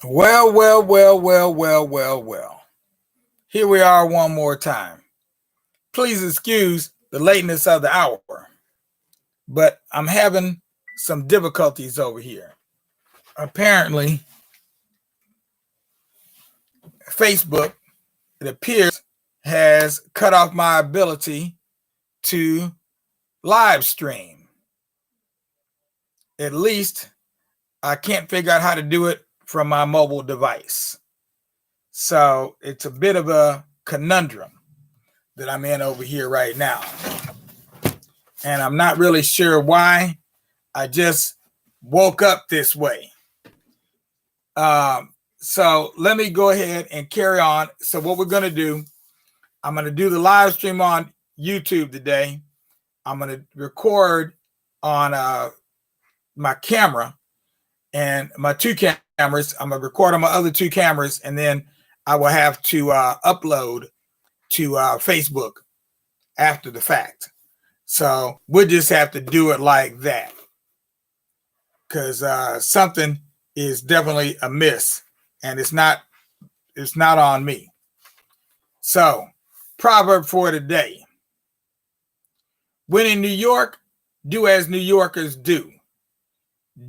Well. Here we are one more time. Please excuse the lateness of the hour, but I'm having some difficulties over here. Apparently, Facebook, it appears, has cut off my ability to live stream. At least I can't figure out how to do it from my mobile device. So it's a bit of a conundrum that I'm in over here right now. And I'm not really sure why. I just woke up this way. So let me go ahead and carry on. So what we're going to do, I'm going to do the live stream on YouTube today. I'm going to record on my camera and my two cameras. I'm going to record on my other two cameras, and then I will have to upload to Facebook after the fact. So we'll just have to do it like that, because something is definitely amiss, and it's not on me. So, proverb for today: when in New York, do as New Yorkers do.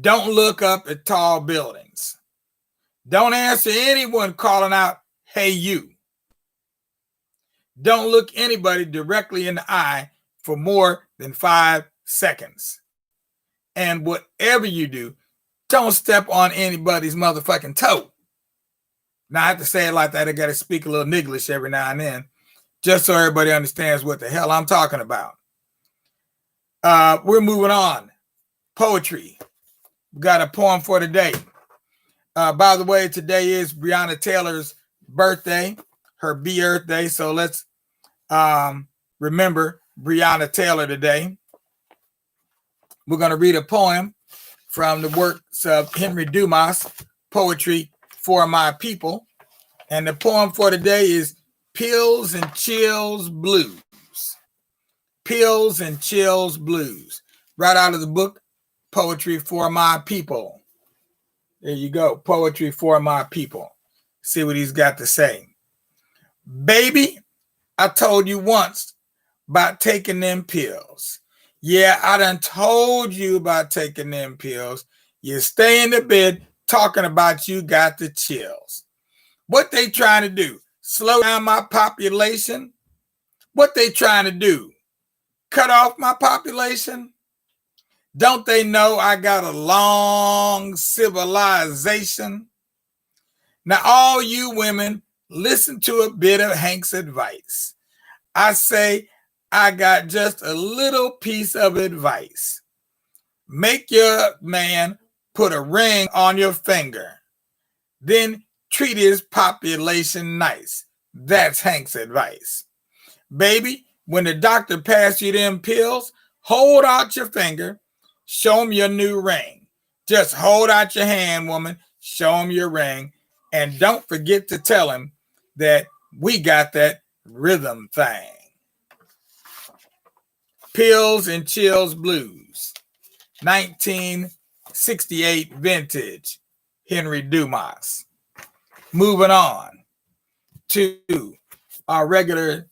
Don't look up at tall buildings. Don't answer anyone calling out, "Hey, you." Don't look anybody directly in the eye for more than 5 seconds. And whatever you do, don't step on anybody's motherfucking toe. Now, I have to say it like that. I got to speak a little English every now and then, just so everybody understands what the hell I'm talking about. We're moving on. Poetry. We got a poem for today. By the way, today is Breonna Taylor's birthday, her birthday. So let's remember Breonna Taylor today. We're going to read a poem from the works of Henry Dumas, Poetry for My People. And the poem for today is Pills and Chills Blues. Pills and Chills Blues. Right out of the book, Poetry for My People. There you go, Poetry for My People. See what he's got to say. Baby, I told you once about taking them pills. Yeah, I done told you about taking them pills. You stay in the bed talking about you got the chills. What they trying to do? Slow down my population? What they trying to do? Cut off my population? Don't they know I got a long civilization? Now, all you women, listen to a bit of Hank's advice. I say, I got just a little piece of advice. Make your man put a ring on your finger. Then treat his population nice. That's Hank's advice. Baby, when the doctor passed you them pills, hold out your finger, show him your new ring. Just hold out your hand, woman, show him your ring, and don't forget to tell him that we got that rhythm thing. Pills and Chills Blues, 1968 vintage, Henry Dumas. Moving on to our regular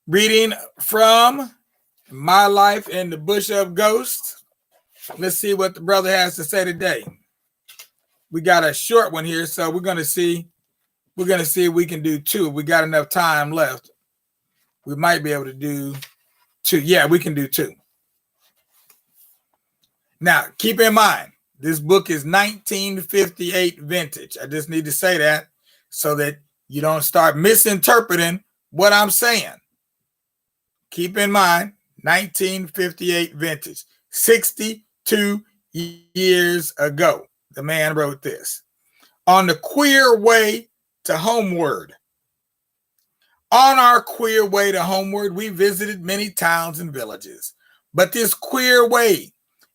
reading from My Life in the Bush of Ghosts. Let's see what the brother has to say today. We got a short one here, so we're gonna see if we can do two. If we got enough time left, we might be able to do two. Yeah, we can do two. Now, keep in mind, this book is 1958 vintage. I just need to say that so that you don't start misinterpreting what I'm saying. Keep in mind, 1958 vintage, 62 years ago, the man wrote this. On the queer way to homeward. On our queer way to homeward, we visited many towns and villages. But this queer way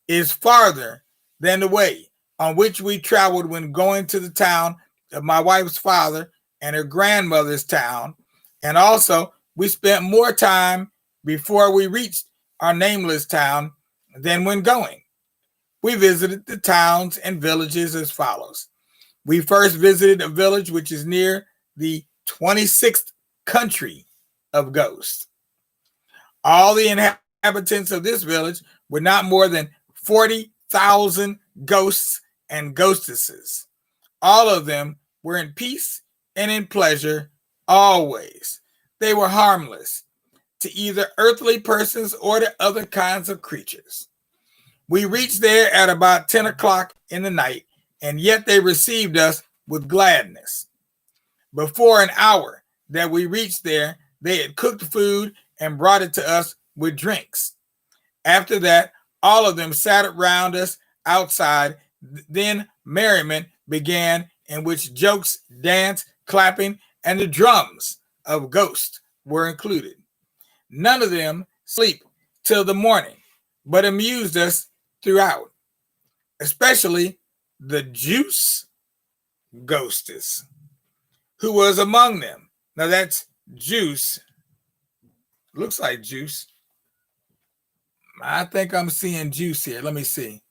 is farther than the way on which we traveled when going to the town of my wife's father and her grandmother's town. And also, we spent more time before we reached our nameless town than when going. We visited the towns and villages as follows. We first visited a village which is near the 26th country of ghosts. All the inhabitants of this village were not more than 40,000 ghosts and ghostesses. All of them were in peace and in pleasure always. They were harmless to either earthly persons or to other kinds of creatures. We reached there at about 10 o'clock in the night, and yet they received us with gladness. Before an hour that we reached there, they had cooked food and brought it to us with drinks. After that, all of them sat around us outside. Then merriment began, in which jokes, dance, clapping, and the drums of ghosts were included. None of them sleep till the morning, but amused us throughout, especially the juice ghostess who was among them. Now that's juice. Looks like juice. I think I'm seeing juice here. Let me see.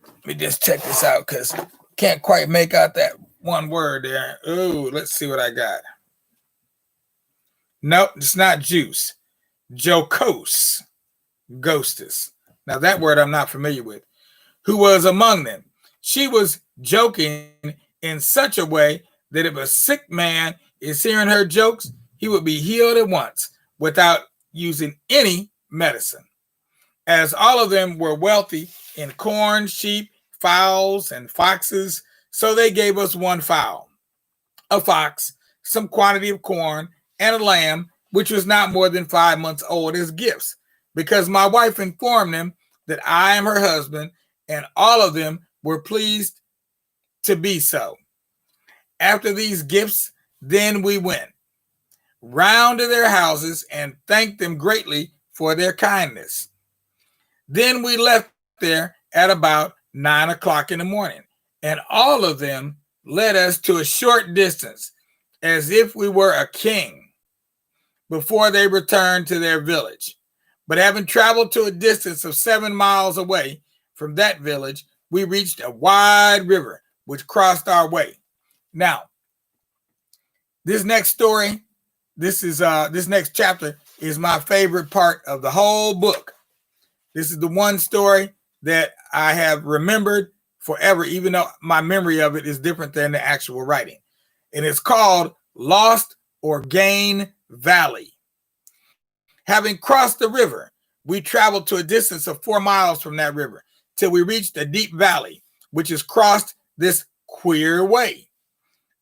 Let me just check this out because can't quite make out that one word there. Oh, let's see what I got. Nope, it's not juice. Jocose ghostess. Now that word I'm not familiar with. Who was among them. She was joking in such a way that if a sick man is hearing her jokes, he would be healed at once without using any medicine. As all of them were wealthy in corn, sheep, fowls, and foxes, so they gave us one fowl, a fox, some quantity of corn, and a lamb, which was not more than 5 months old, as gifts, because my wife informed them that I am her husband, and all of them were pleased to be so. After these gifts, then we went round to their houses and thanked them greatly for their kindness. Then we left there at about 9 o'clock in the morning, and all of them led us to a short distance, as if we were a king, before they returned to their village. But having traveled to a distance of 7 miles away from that village, we reached a wide river which crossed our way. Now, this next story, this next chapter is my favorite part of the whole book. This is the one story that I have remembered forever, even though my memory of it is different than the actual writing. And it's called Lost or Gain Valley. Having crossed the river, we traveled to a distance of 4 miles from that river till we reached a deep valley, which is crossed this queer way.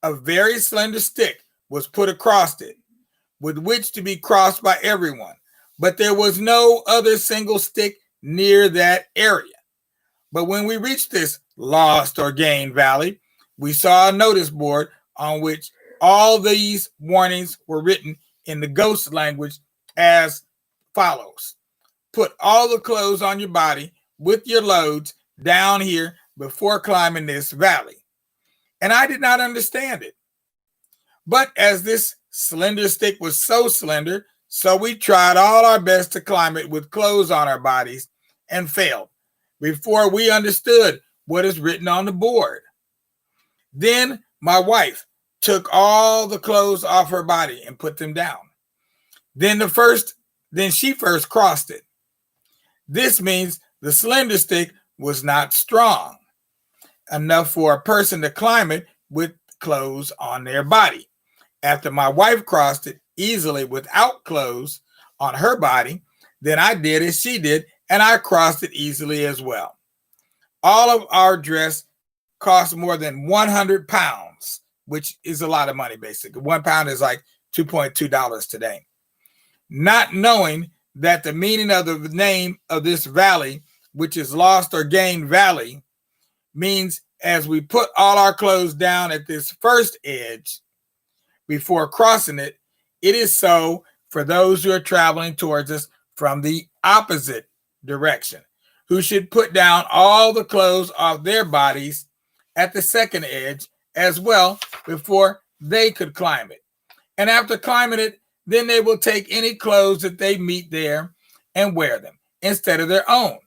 A very slender stick was put across it, with which to be crossed by everyone, but there was no other single stick near that area. But when we reached this Lost or Gain Valley, we saw a notice board on which all these warnings were written in the ghost language as follows. Put all the clothes on your body with your loads down here before climbing this valley. And I did not understand it. But as this slender stick was so slender, so we tried all our best to climb it with clothes on our bodies and failed before we understood what is written on the board. Then my wife took all the clothes off her body and put them down. Then she first crossed it. This means the slender stick was not strong enough for a person to climb it with clothes on their body. After my wife crossed it easily without clothes on her body, then I did as she did, and I crossed it easily as well. All of our dress cost more than 100 pounds, which is a lot of money, basically. 1 pound is like $2.2 today. Not knowing that the meaning of the name of this valley, which is Lost or Gain Valley, means as we put all our clothes down at this first edge before crossing it, it is so for those who are traveling towards us from the opposite direction, who should put down all the clothes off their bodies at the second edge as well before they could climb it. And after climbing it, then they will take any clothes that they meet there and wear them instead of their own,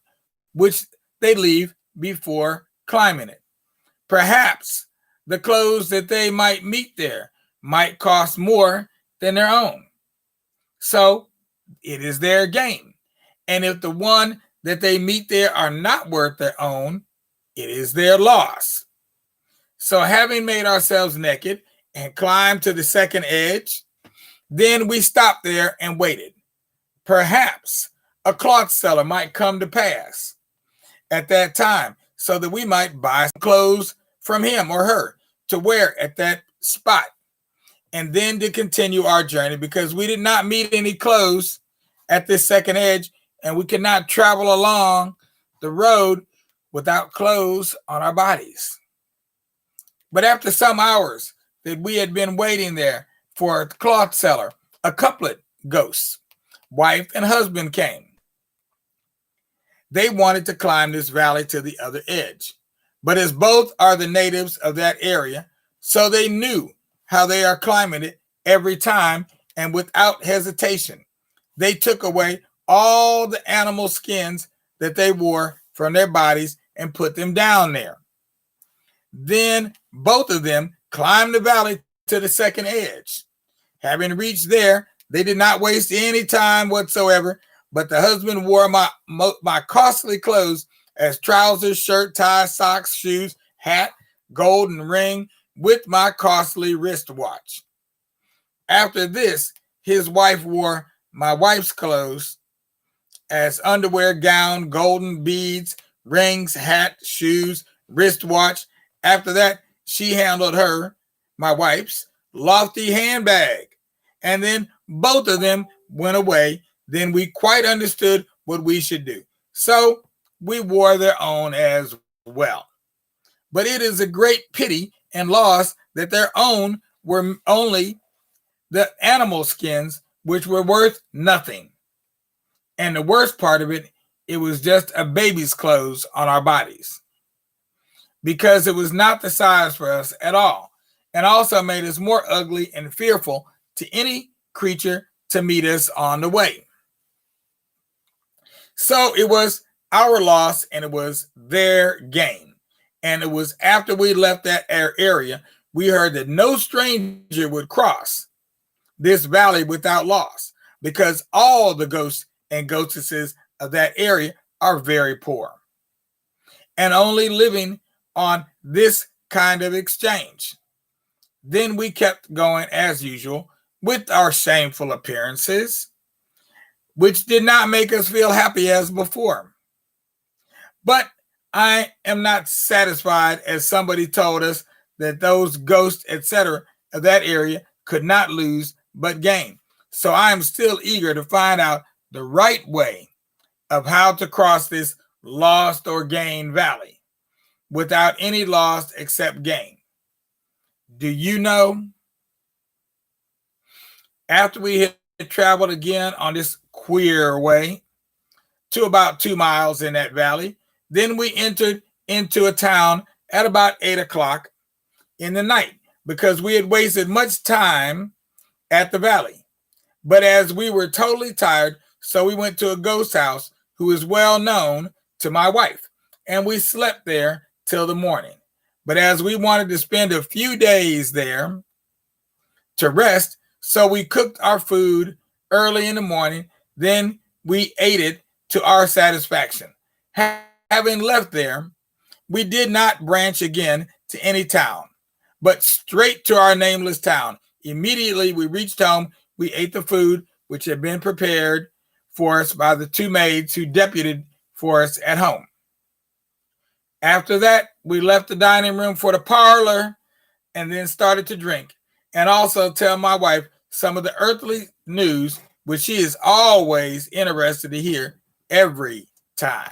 which they leave before climbing it. Perhaps the clothes that they might meet there might cost more than their own. So it is their gain. And if the one that they meet there are not worth their own, it is their loss. So having made ourselves naked and climbed to the second edge, then we stopped there and waited. Perhaps a cloth seller might come to pass at that time so that we might buy some clothes from him or her to wear at that spot, and then to continue our journey, because we did not meet any clothes at this second edge, and we could not travel along the road without clothes on our bodies. But after some hours that we had been waiting there for a cloth seller, a couplet ghosts, wife and husband, came. They wanted to climb this valley to the other edge, but as both are the natives of that area, so they knew how they are climbing it every time, and without hesitation, they took away all the animal skins that they wore from their bodies and put them down there. Then both of them climbed the valley to the second edge. Having reached there, they did not waste any time whatsoever, but the husband wore my costly clothes as trousers, shirt, tie, socks, shoes, hat, golden ring, with my costly wristwatch. After this, his wife wore my wife's clothes as underwear, gown, golden beads, rings, hat, shoes, wristwatch. After that, she handled her, my wife's, lofty handbag. And then both of them went away. Then we quite understood what we should do. So we wore their own as well. But it is a great pity and loss that their own were only the animal skins, which were worth nothing. And the worst part of it, it was just a baby's clothes on our bodies, because it was not the size for us at all, and also made us more ugly and fearful to any creature to meet us on the way. So it was our loss and it was their gain. And it was after we left that area, we heard that no stranger would cross this valley without loss, because all the ghosts and ghostesses of that area are very poor and only living on this kind of exchange. Then we kept going as usual with our shameful appearances, which did not make us feel happy as before. But I am not satisfied, as somebody told us that those ghosts, etc., of that area could not lose but gain. So I am still eager to find out the right way of how to cross this lost or gain valley without any loss except gain. Do you know? After we had traveled again on this queer way to about 2 miles in that valley, then we entered into a town at about 8 o'clock in the night, because we had wasted much time at the valley. But as we were totally tired, so we went to a ghost house who is well known to my wife, and we slept there till the morning. But as we wanted to spend a few days there to rest, so we cooked our food early in the morning, then we ate it to our satisfaction. Having left there, we did not branch again to any town, but straight to our nameless town. Immediately we reached home, we ate the food which had been prepared for us by the two maids who deputed for us at home. After that, we left the dining room for the parlor and then started to drink, and also tell my wife some of the earthly news, which she is always interested to hear every time.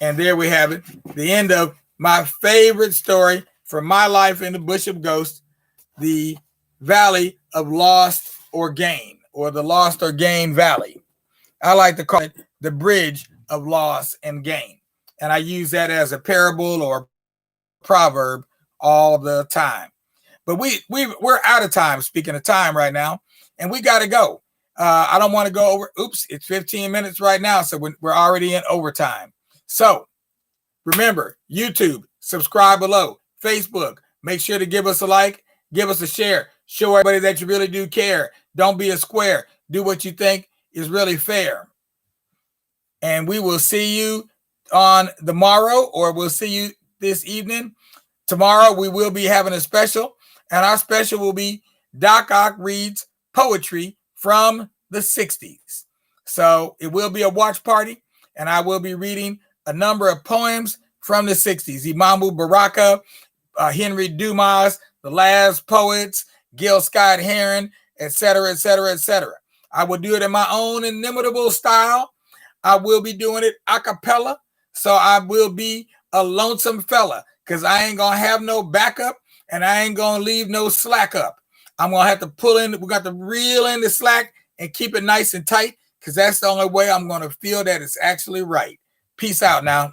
And there we have it, the end of my favorite story from my life in the Bush of Ghosts, the Valley of Lost or Gain, or the Lost or Gain Valley. I like to call it the Bridge of Loss and Gain. And I use that as a parable or proverb all the time. But we're out of time, speaking of time right now, and we got to go. I don't want to go over. Oops, it's 15 minutes right now, so we're already in overtime. So remember, YouTube, subscribe below. Facebook, Make sure to give us a like, give us a share. Show everybody that you really do care. Don't be a square. Do what you think is really fair. And we will see you on the morrow, or we'll see you this evening. Tomorrow we will be having a special, and our special will be Doc Ock reads poetry from the 60s. So it will be a watch party, and I will be reading a number of poems from the 60s. Imamu Baraka, Henry Dumas, The Last Poets, Gil Scott Heron, etc., etc., etc. I will do it in my own inimitable style. I will be doing it a cappella, so I will be a lonesome fella, because I ain't going to have no backup, and I ain't going to leave no slack up. I'm going to have to pull in, we got to reel in the slack and keep it nice and tight, because that's the only way I'm going to feel that it's actually right. Peace out now.